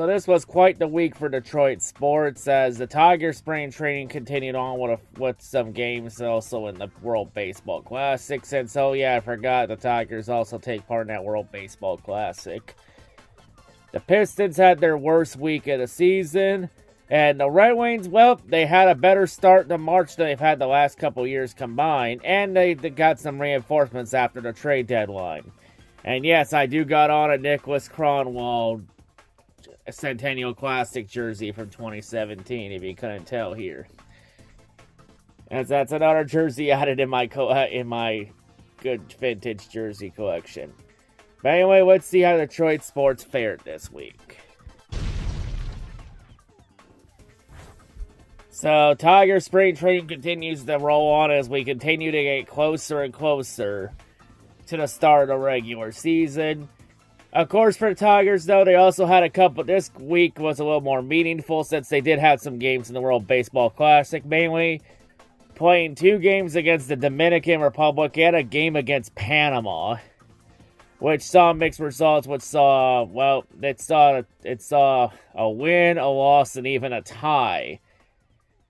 So this was quite the week for Detroit sports as the Tigers spring training continued on with some games also in the World Baseball Classics. And so, yeah, I forgot the Tigers also take part in that World Baseball Classic. The Pistons had their worst week of the season. And the Red Wings, well, they had a better start to March than they've had the last couple years combined. And they got some reinforcements after the trade deadline. And yes, I do got on a Nicholas Cronwall Centennial Classic jersey from 2017, if you couldn't tell here. As that's another jersey added in my good vintage jersey collection. But anyway, let's see how Detroit sports fared this week. So, Tiger spring training continues to roll on as we continue to get closer and closer to the start of the regular season. Of course, for the Tigers, though, they also had a couple. This week was a little more meaningful since they did have some games in the World Baseball Classic, mainly playing 2 games against the Dominican Republic and a game against Panama, which saw mixed results, which saw, well, it saw a win, a loss, and even a tie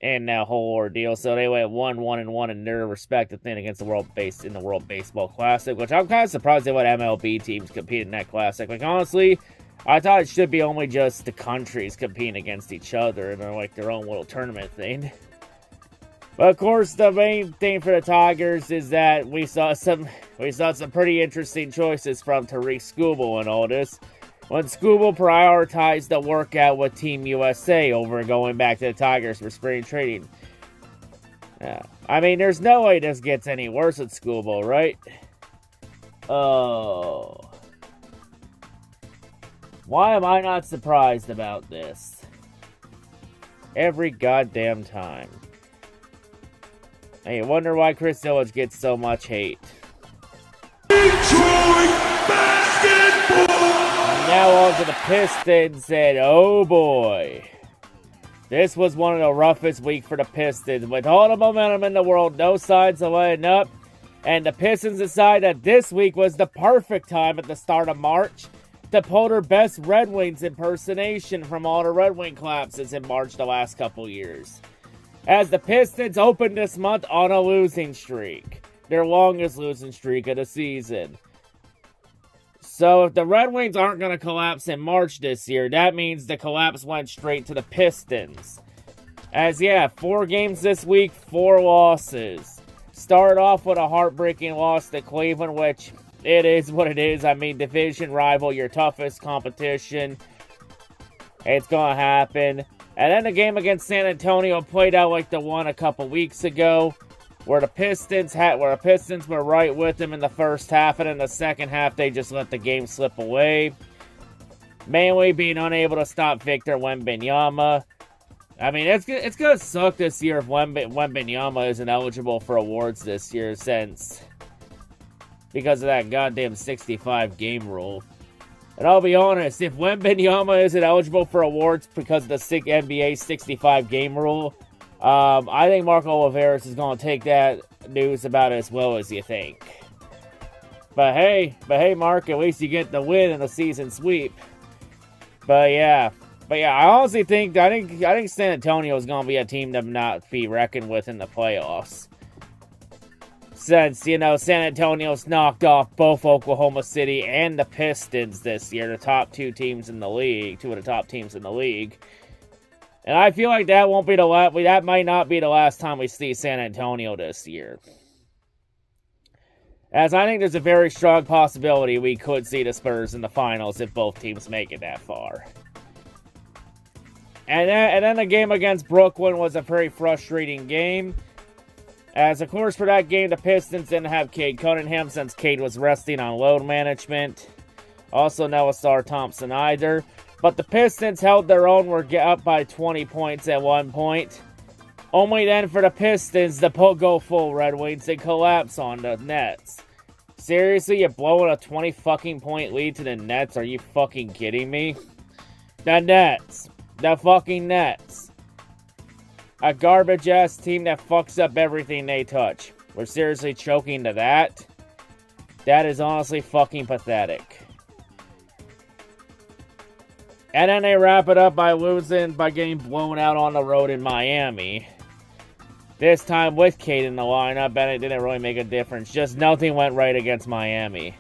in that whole ordeal. So they went 1-1-1 in their respective thing against the World Baseball Classic, which I'm kind of surprised they let MLB teams compete in that classic. Like, honestly, I thought it should be only just the countries competing against each other and like their own little tournament thing. But of course, the main thing for the Tigers is that we saw some pretty interesting choices from Tariq Skubal and all this. When Skubal prioritized the workout with Team USA over going back to the Tigers for spring training. I mean, there's no way this gets any worse with Skubal, right? Oh. Why am I not surprised about this? Every goddamn time. I wonder why Chris Illich gets so much hate. Detroit basketball! Now on to the Pistons, and oh boy. This was one of the roughest weeks for the Pistons. With all the momentum in the world, no signs of letting up. And the Pistons decided that this week was the perfect time at the start of March to pull their best Red Wings impersonation from all the Red Wing collapses in March the last couple years. As the Pistons opened this month on a losing streak. Their longest losing streak of the season. So if the Red Wings aren't going to collapse in March this year, that means the collapse went straight to the Pistons. As yeah, 4 games this week, 4 losses. Start off with a heartbreaking loss to Cleveland, which it is what it is. I mean, division rival, your toughest competition. It's going to happen. And then the game against San Antonio played out like the one a couple weeks ago, where the Pistons were right with them in the first half, and in the second half they just let the game slip away. Mainly being unable to stop Victor Wembanyama. I mean, it's gonna suck this year if Wembanyama isn't eligible for awards this year, because of that goddamn 65 game rule. And I'll be honest, if Wembanyama isn't eligible for awards because of the NBA 65 game rule, I think Marco Oliveras is going to take that news about it as well as you think. But hey, Mark, at least you get the win in the season sweep. But yeah, I honestly think, I think San Antonio is going to be a team to not be reckoned with in the playoffs. Since, you know, San Antonio's knocked off both Oklahoma City and the Pistons this year, the top 2 teams in the league, 2 of the top teams in the league. And I feel like that won't be that might not be the last time we see San Antonio this year. As I think there's a very strong possibility we could see the Spurs in the finals if both teams make it that far. And then the game against Brooklyn was a very frustrating game. As, of course, for that game, the Pistons didn't have Cade Cunningham since Cade was resting on load management. Also, no Ausar Thompson either. But the Pistons held their own, were up by 20 points at one point. Only then for the Pistons to go full Red Wings and collapse on the Nets. Seriously, you're blowing a 20 fucking point lead to the Nets? Are you fucking kidding me? The Nets. The fucking Nets. A garbage-ass team that fucks up everything they touch. We're seriously choking to that? That is honestly fucking pathetic. And then they wrap it up by getting blown out on the road in Miami. This time with Cade in the lineup, and it didn't really make a difference. Just nothing went right against Miami.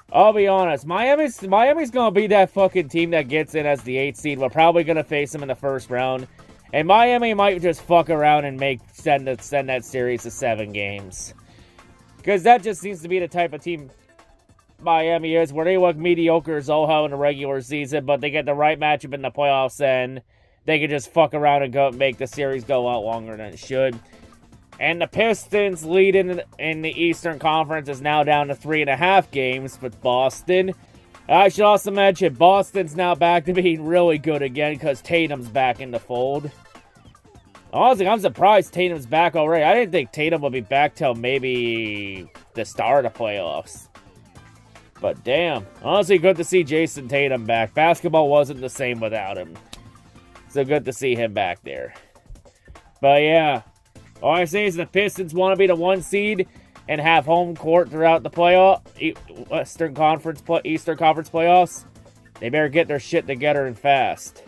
I'll be honest, Miami's gonna be that fucking team that gets in as the 8th seed. We're probably gonna face them in the first round. And Miami might just fuck around and send that series to 7 games. Because that just seems to be the type of team Miami is, where they look mediocre as all hell in the regular season, but they get the right matchup in the playoffs, and they can just fuck around and make the series go out longer than it should. And the Pistons' lead in the Eastern Conference is now down to 3.5 games with Boston. I should also mention, Boston's now back to being really good again because Tatum's back in the fold. Honestly, I'm surprised Tatum's back already. I didn't think Tatum would be back till maybe the start of the playoffs. But damn, honestly, good to see Jason Tatum back. Basketball wasn't the same without him. So good to see him back there. But yeah, all I say is the Pistons want to be the 1 seed and have home court throughout the Eastern Conference playoffs. They better get their shit together and fast.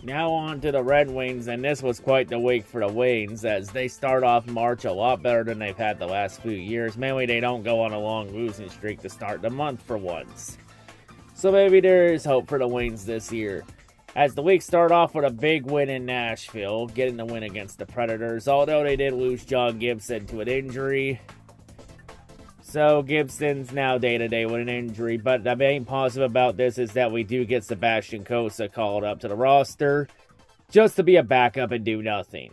Now on to the Red Wings, and this was quite the week for the Wings as they start off March a lot better than they've had the last few years. Mainly they don't go on a long losing streak to start the month for once. So maybe there is hope for the Wings this year. As the week started off with a big win in Nashville, getting the win against the Predators, although they did lose John Gibson to an injury. So Gibson's now day-to-day with an injury, but the main positive about this is that we do get Sebastian Cossa called up to the roster just to be a backup and do nothing.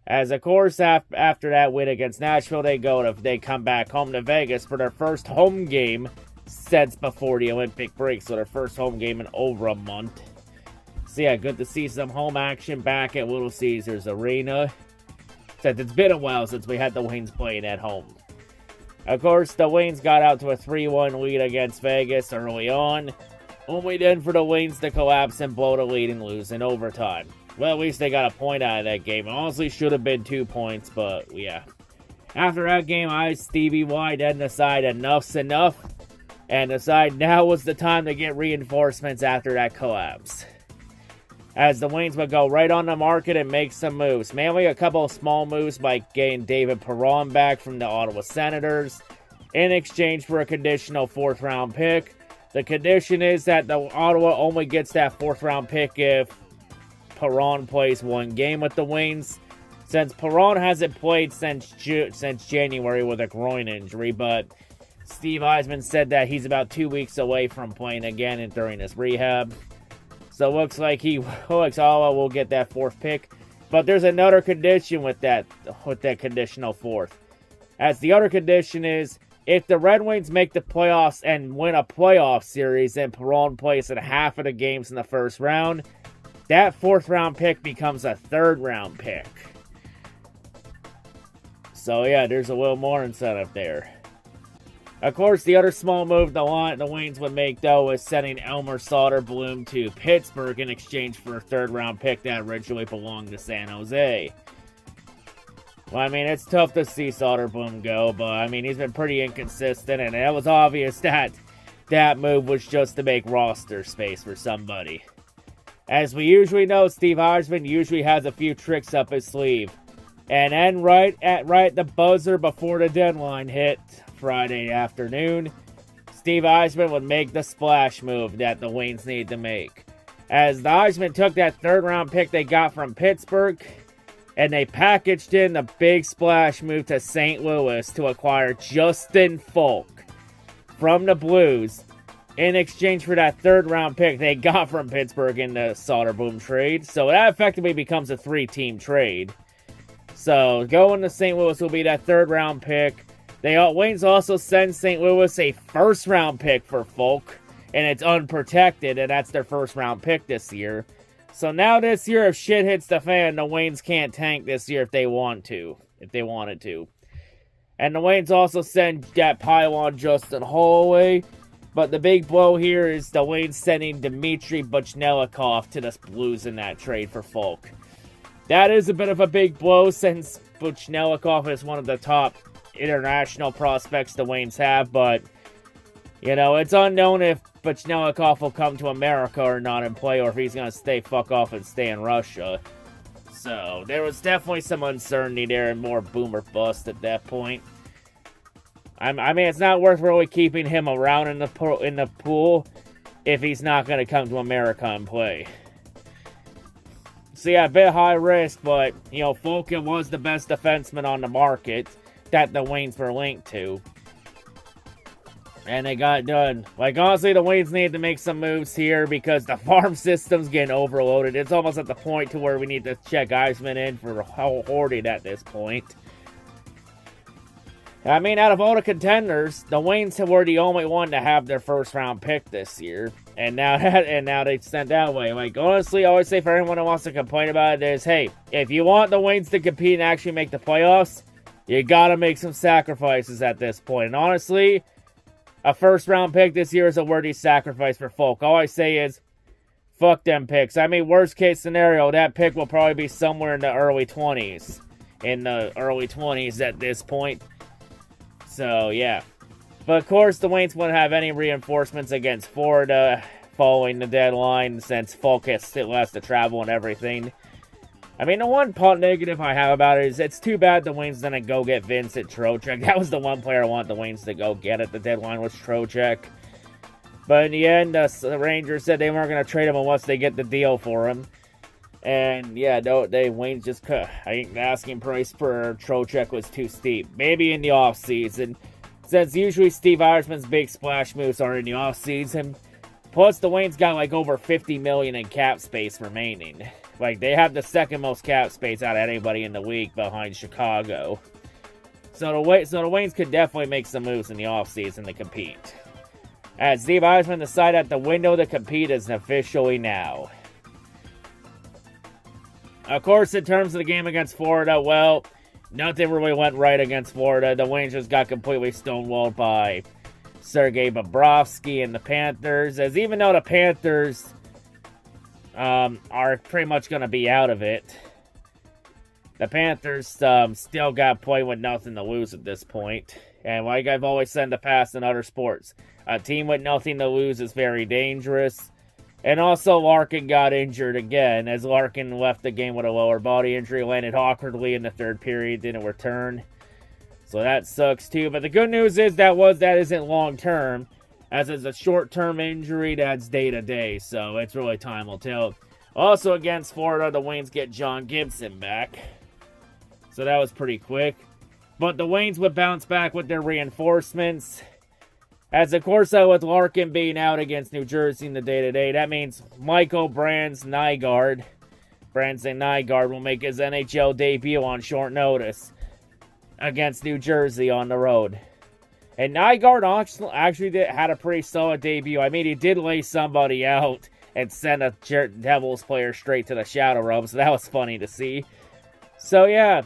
As of course, after that win against Nashville, they come back home to Vegas for their first home game since before the Olympic break, so their first home game in over a month. So yeah, good to see some home action back at Little Caesars Arena, since it's been a while since we had the Wings playing at home. Of course, the Wings got out to a 3-1 lead against Vegas early on, only then for the Wings to collapse and blow the lead and lose in overtime. Well, at least they got a point out of that game. It honestly should have been 2 points, but yeah. After that game, Stevie Y then decided enough's enough, and decided now was the time to get reinforcements after that collapse. As the Wings would go right on the market and make some moves. Mainly a couple of small moves like getting David Perron back from the Ottawa Senators in exchange for a conditional 4th round pick. The condition is that the Ottawa only gets that 4th round pick if Perron plays 1 game with the Wings. Since Perron hasn't played since January with a groin injury, but Steve Yzerman said that he's about 2 weeks away from playing again during his rehab. So it looks like Ottawa will get that 4th pick. But there's another condition with that conditional 4th. As the other condition is, if the Red Wings make the playoffs and win a playoff series and Perron plays in half of the games in the first round, that 4th round pick becomes a 3rd round pick. So yeah, there's a little more incentive there. Of course, the other small move the Wings would make, though, is sending Elmer Soderblom to Pittsburgh in exchange for a 3rd round pick that originally belonged to San Jose. Well, I mean, it's tough to see Soderblom go, but, I mean, he's been pretty inconsistent, and it was obvious that that move was just to make roster space for somebody. As we usually know, Steve Yzerman usually has a few tricks up his sleeve. And then right at the buzzer before the deadline hit, Friday afternoon, Steve Yzerman would make the splash move that the Wings need to make. As the Yzerman took that 3rd round pick they got from Pittsburgh, and they packaged in the big splash move to St. Louis to acquire Justin Falk from the Blues in exchange for that 3rd round pick they got from Pittsburgh in the Soderblom trade. So that effectively becomes a 3-team trade. So going to St. Louis will be that 3rd round pick. Wings also send St. Louis a 1st round pick for Falk, and it's unprotected, and that's their 1st round pick this year. So now this year, if shit hits the fan, the Wings can't tank this year if they wanted to. And the Wings also send that pylon Justin Holloway, but the big blow here is the Wings sending Dmitry Buchnelikov to the Blues in that trade for Falk. That is a bit of a big blow since Buchnelikov is one of the top international prospects the Wings have, but You know, it's unknown if Bochnelikov will come to America or not and play, or if he's going to fuck off and stay in Russia. So, there was definitely some uncertainty there and more boom or bust at that point. I mean, it's not worth really keeping him around in the pool if he's not going to come to America and play. So yeah, a bit high risk, but, you know, Fulkin was the best defenseman on the market that the Waynes were linked to. And they got done. Like, honestly, the Waynes need to make some moves here because the farm system's getting overloaded. It's almost at the point to where we need to check Eisman in for hoarding at this point. I mean, out of all the contenders, the Waynes were the only one to have their first round pick this year. And now they've sent that way. Like, honestly, I always say for anyone who wants to complain about it is, hey, if you want the Waynes to compete and actually make the playoffs, you gotta make some sacrifices at this point. And honestly, a first-round pick this year is a worthy sacrifice for Folk. All I say is, fuck them picks. I mean, worst-case scenario, that pick will probably be somewhere in the early 20s. In the early 20s at this point. So, yeah. But, of course, the Waynes wouldn't have any reinforcements against Florida following the deadline, since Folk still has to travel and everything. I mean, the one negative I have about it is it's too bad the Waynes didn't go get Vincent Trocheck. That was the one player I want the Waynes to go get at the deadline, was Trocheck. But in the end, the Rangers said they weren't going to trade him unless they get the deal for him. And yeah, no, Waynes just cut. I think the asking price for Trocheck was too steep. Maybe in the offseason, since usually Steve Eisman's big splash moves are in the offseason. Plus, the Waynes got like over $50 million in cap space remaining. Like, they have the second most cap space out of anybody in the league behind Chicago. So the Waynes could definitely make some moves in the offseason to compete. As Steve Eisman decided that the window to compete is officially now. Of course, in terms of the game against Florida, well, nothing really went right against Florida. The Waynes just got completely stonewalled by Sergei Bobrovsky and the Panthers. As even though the Panthers are pretty much going to be out of it, the Panthers still got played with nothing to lose at this point. And like I've always said in the past in other sports, a team with nothing to lose is very dangerous. And also, Larkin got injured again, as Larkin left the game with a lower body injury, landed awkwardly in the third period, didn't return. So that sucks too. But the good news is that isn't long term, as it's a short term injury that's day to day. So it's really time will tell. Also against Florida, the Waynes get John Gibson back. So that was pretty quick. But the Waynes would bounce back with their reinforcements. As of course, with Larkin being out against New Jersey in the day-to-day, that means Michael Branson Nygaard will make his NHL debut on short notice against New Jersey on the road. And Nygaard actually had a pretty solid debut. I mean, he did lay somebody out and send a Devils player straight to the shadow realm, so that was funny to see. So, yeah.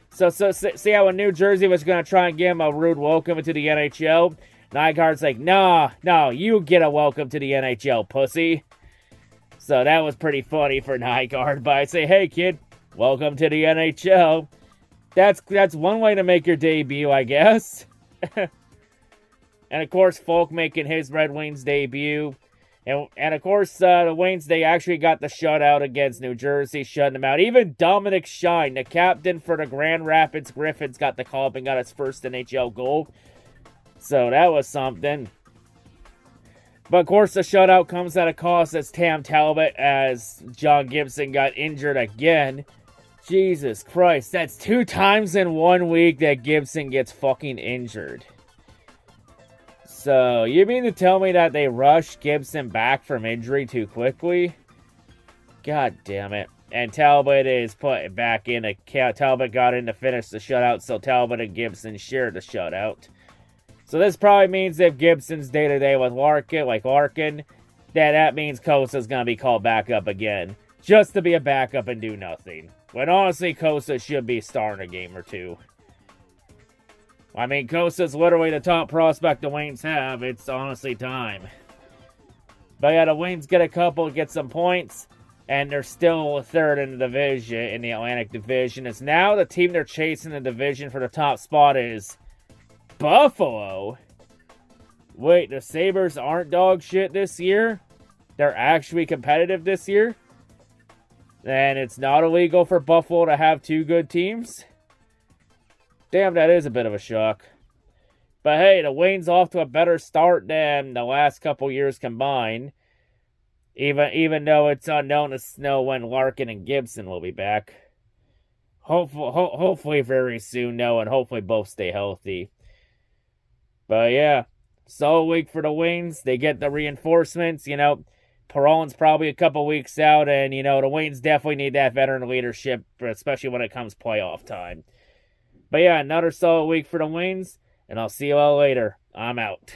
So see how when New Jersey was going to try and give him a rude welcome to the NHL, Nygaard's like, no, you get a welcome to the NHL, pussy. So that was pretty funny for Nygaard, but I'd say, hey, kid, welcome to the NHL. That's one way to make your debut, I guess. And, of course, Folk making his Red Wings debut. And of course, the Waynes, they actually got the shutout against New Jersey, shutting them out. Even Dominic Shine, the captain for the Grand Rapids Griffins, got the call up and got his first NHL goal. So that was something. But of course, the shutout comes at a cost as Tam Talbot, as John Gibson got injured again. Jesus Christ, that's 2 times in 1 week that Gibson gets fucking injured. So, you mean to tell me that they rushed Gibson back from injury too quickly? God damn it. And Talbot is put back in. Talbot got in to finish the shutout, so Talbot and Gibson shared the shutout. So this probably means if Gibson's day-to-day with Larkin, that means Kosa's going to be called back up again. Just to be a backup and do nothing. When honestly, Kosa should be starting a game or two. I mean, Kosa's literally the top prospect the Waynes have. It's honestly time. But yeah, the Waynes get some points. And they're still third in the division, in the Atlantic Division. It's now the team they're chasing the division for the top spot is Buffalo. Wait, the Sabres aren't dog shit this year? They're actually competitive this year? And it's not illegal for Buffalo to have 2 good teams? Damn, that is a bit of a shock. But hey, the Wayne's off to a better start than the last couple years combined. Even though it's unknown to know when Larkin and Gibson will be back. Hopefully very soon, though, and hopefully both stay healthy. But yeah, solid week for the Waynes. They get the reinforcements, you know. Perron's probably a couple weeks out, and, you know, the Waynes definitely need that veteran leadership, especially when it comes playoff time. But yeah, another solid week for the Waynes, and I'll see you all later. I'm out.